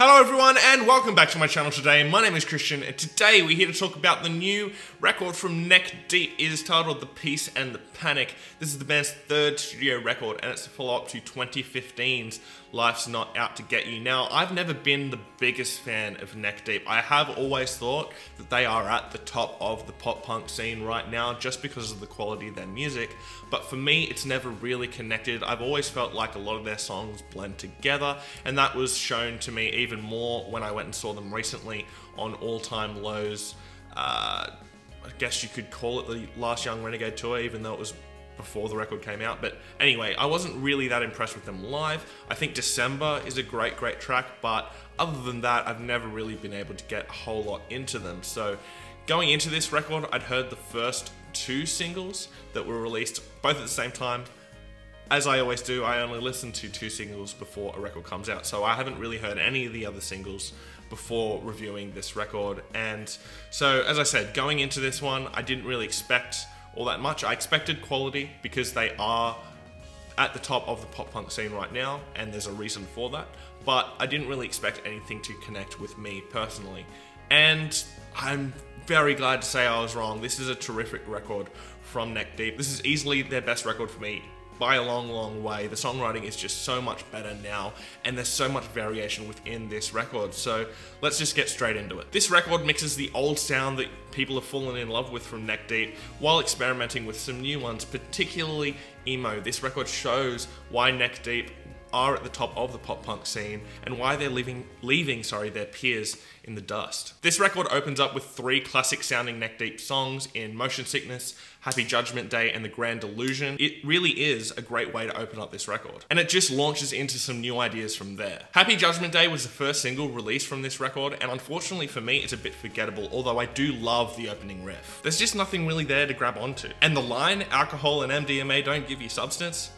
Hello everyone and welcome back to my channel today. My name is Christian and today we're here to talk about the new record from Neck Deep. It is titled The Peace and the Panic. This is the band's third studio record and it's a follow-up to 2015's Life's Not Out to Get You. Now, I've never been the biggest fan of Neck Deep. I have always thought that they are at the top of the pop-punk scene right now just because of the quality of their music, but for me it's never really connected. I've always felt like a lot of their songs blend together, and that was shown to me even more when I went and saw them recently on All Time Low's, I guess you could call it the Last Young Renegade tour, even though it was before the record came out. But anyway, I wasn't really that impressed with them live. I think December is a great track, but other than that, I've never really been able to get a whole lot into them. So going into this record, I'd heard the first two singles that were released both at the same time. As I always do, I only listen to two singles before a record comes out, so I haven't really heard any of the other singles before reviewing this record. And so, as I said, going into this one, I didn't really expect all that much. I expected quality because they are at the top of the pop-punk scene right now, and there's a reason for that, but I didn't really expect anything to connect with me personally. And I'm very glad to say I was wrong. This is a terrific record from Neck Deep. This is easily their best record for me by a long way. The songwriting is just so much better now, and there's so much variation within this record. So let's just get straight into it. This record mixes the old sound that people have fallen in love with from Neck Deep while experimenting with some new ones, particularly emo. This record shows why Neck Deep are at the top of the pop-punk scene and why they're leaving their peers in the dust. This record opens up with three classic sounding Neck Deep songs in Motion Sickness, Happy Judgment Day, and The Grand Illusion. It really is a great way to open up this record, and it just launches into some new ideas from there. Happy Judgment Day was the first single released from this record, and unfortunately for me it's a bit forgettable, although I do love the opening riff. There's just nothing really there to grab onto. And the line, alcohol and MDMA don't give you substance,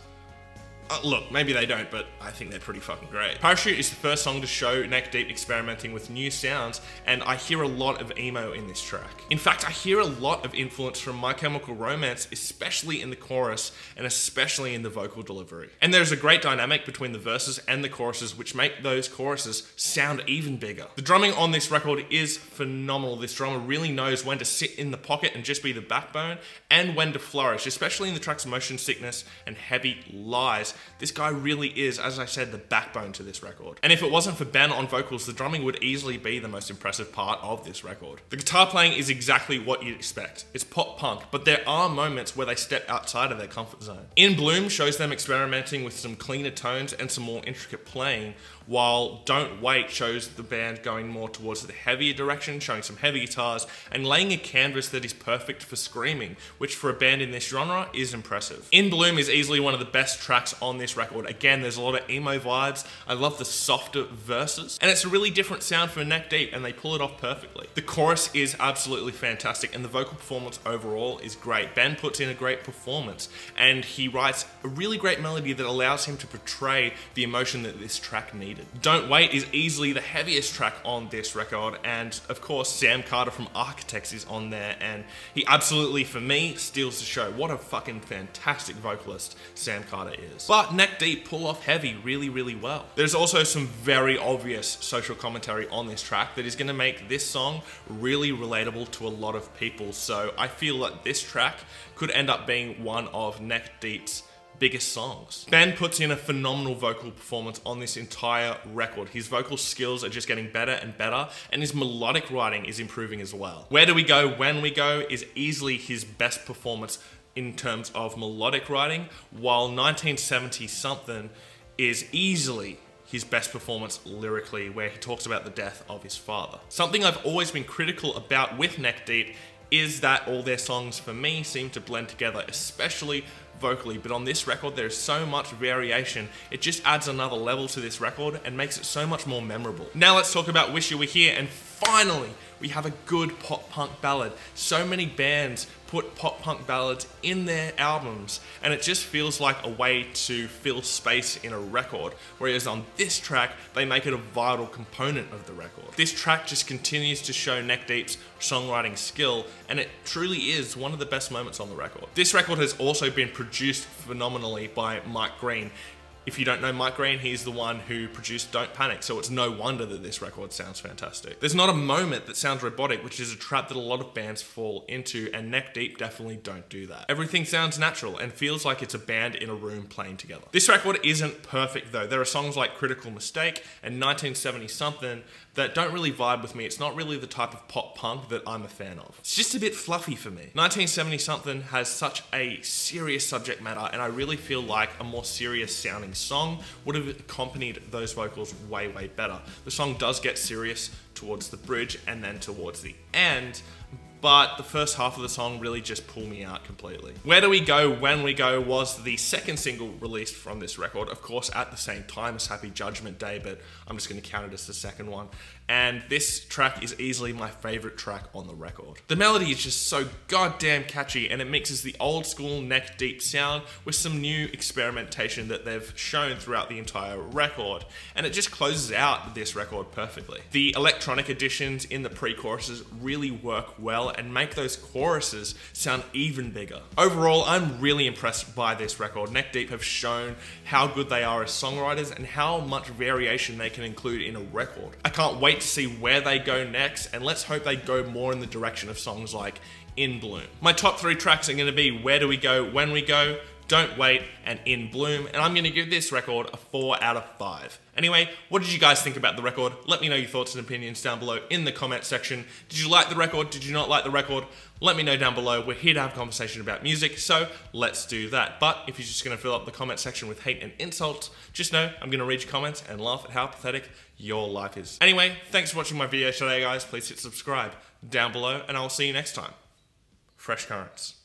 look, maybe they don't, but I think they're pretty fucking great. Parachute is the first song to show Neck Deep experimenting with new sounds, and I hear a lot of emo in this track. In fact, I hear a lot of influence from My Chemical Romance, especially in the chorus, and especially in the vocal delivery. And there's a great dynamic between the verses and the choruses, which make those choruses sound even bigger. The drumming on this record is phenomenal. This drummer really knows when to sit in the pocket and just be the backbone, and when to flourish, especially in the tracks Motion Sickness and Heavy Lies. This guy really is, as I said, the backbone to this record. And if it wasn't for Ben on vocals, the drumming would easily be the most impressive part of this record. The guitar playing is exactly what you'd expect. It's pop punk, but there are moments where they step outside of their comfort zone. In Bloom shows them experimenting with some cleaner tones and some more intricate playing, while Don't Wait shows the band going more towards the heavier direction, showing some heavy guitars and laying a canvas that is perfect for screaming, which for a band in this genre is impressive. In Bloom is easily one of the best tracks on this record. Again, there's a lot of emo vibes. I love the softer verses, and it's a really different sound for Neck Deep, and they pull it off perfectly. The chorus is absolutely fantastic, and the vocal performance overall is great. Ben puts in a great performance, and he writes a really great melody that allows him to portray the emotion that this track needed. Don't Wait is easily the heaviest track on this record, and of course Sam Carter from Architects is on there, and he absolutely, for me, steals the show. What a fucking fantastic vocalist Sam Carter is. But Neck Deep pull off Heavy really well. There's also some very obvious social commentary on this track that is going to make this song really relatable to a lot of people, so I feel that this track could end up being one of Neck Deep's biggest songs. Ben puts in a phenomenal vocal performance on this entire record. His vocal skills are just getting better and better, and his melodic writing is improving as well. Where Do We Go When We Go is easily his best performance in terms of melodic writing, while 1970 Something is easily his best performance lyrically, where he talks about the death of his father. Something I've always been critical about with Neck Deep is that all their songs, for me, seem to blend together, especially vocally, but on this record there's so much variation, it just adds another level to this record and makes it so much more memorable. Now let's talk about Wish You Were Here, and finally we have a good pop-punk ballad. So many bands put pop-punk ballads in their albums, and it just feels like a way to fill space in a record, whereas on this track, they make it a vital component of the record. This track just continues to show Neck Deep's songwriting skill, and it truly is one of the best moments on the record. This record has also been produced phenomenally by Mike Green. If you don't know Mike Green, he's the one who produced Don't Panic, so it's no wonder that this record sounds fantastic. There's not a moment that sounds robotic, which is a trap that a lot of bands fall into, and Neck Deep definitely don't do that. Everything sounds natural and feels like it's a band in a room playing together. This record isn't perfect though. There are songs like Critical Mistake and 1970 Something that don't really vibe with me. It's not really the type of pop punk that I'm a fan of. It's just a bit fluffy for me. 1970 Something has such a serious subject matter, and I really feel like a more serious sounding song would have accompanied those vocals way, way better. The song does get serious towards the bridge and then towards the end, but the first half of the song really just pulled me out completely. Where Do We Go When We Go was the second single released from this record, of course at the same time as Happy Judgment Day, but I'm just going to count it as the second one. And this track is easily my favorite track on the record. The melody is just so goddamn catchy, and it mixes the old school Neck Deep sound with some new experimentation that they've shown throughout the entire record, and it just closes out this record perfectly. The electronic additions in the pre-choruses really work well and make those choruses sound even bigger. Overall, I'm really impressed by this record. Neck Deep have shown how good they are as songwriters and how much variation they can include in a record. I can't wait to see where they go next, and let's hope they go more in the direction of songs like In Bloom. My top 3 tracks are going to be Where Do We Go When We Go, Don't Wait, and In Bloom, and I'm going to give this record a 4 out of 5. Anyway, what did you guys think about the record? Let me know your thoughts and opinions down below in the comment section. Did you like the record? Did you not like the record? Let me know down below. We're here to have a conversation about music, so let's do that. But if you're just going to fill up the comment section with hate and insults, just know I'm going to read your comments and laugh at how pathetic your life is. Anyway, thanks for watching my video today, guys. Please hit subscribe down below, and I'll see you next time. Fresh Currents.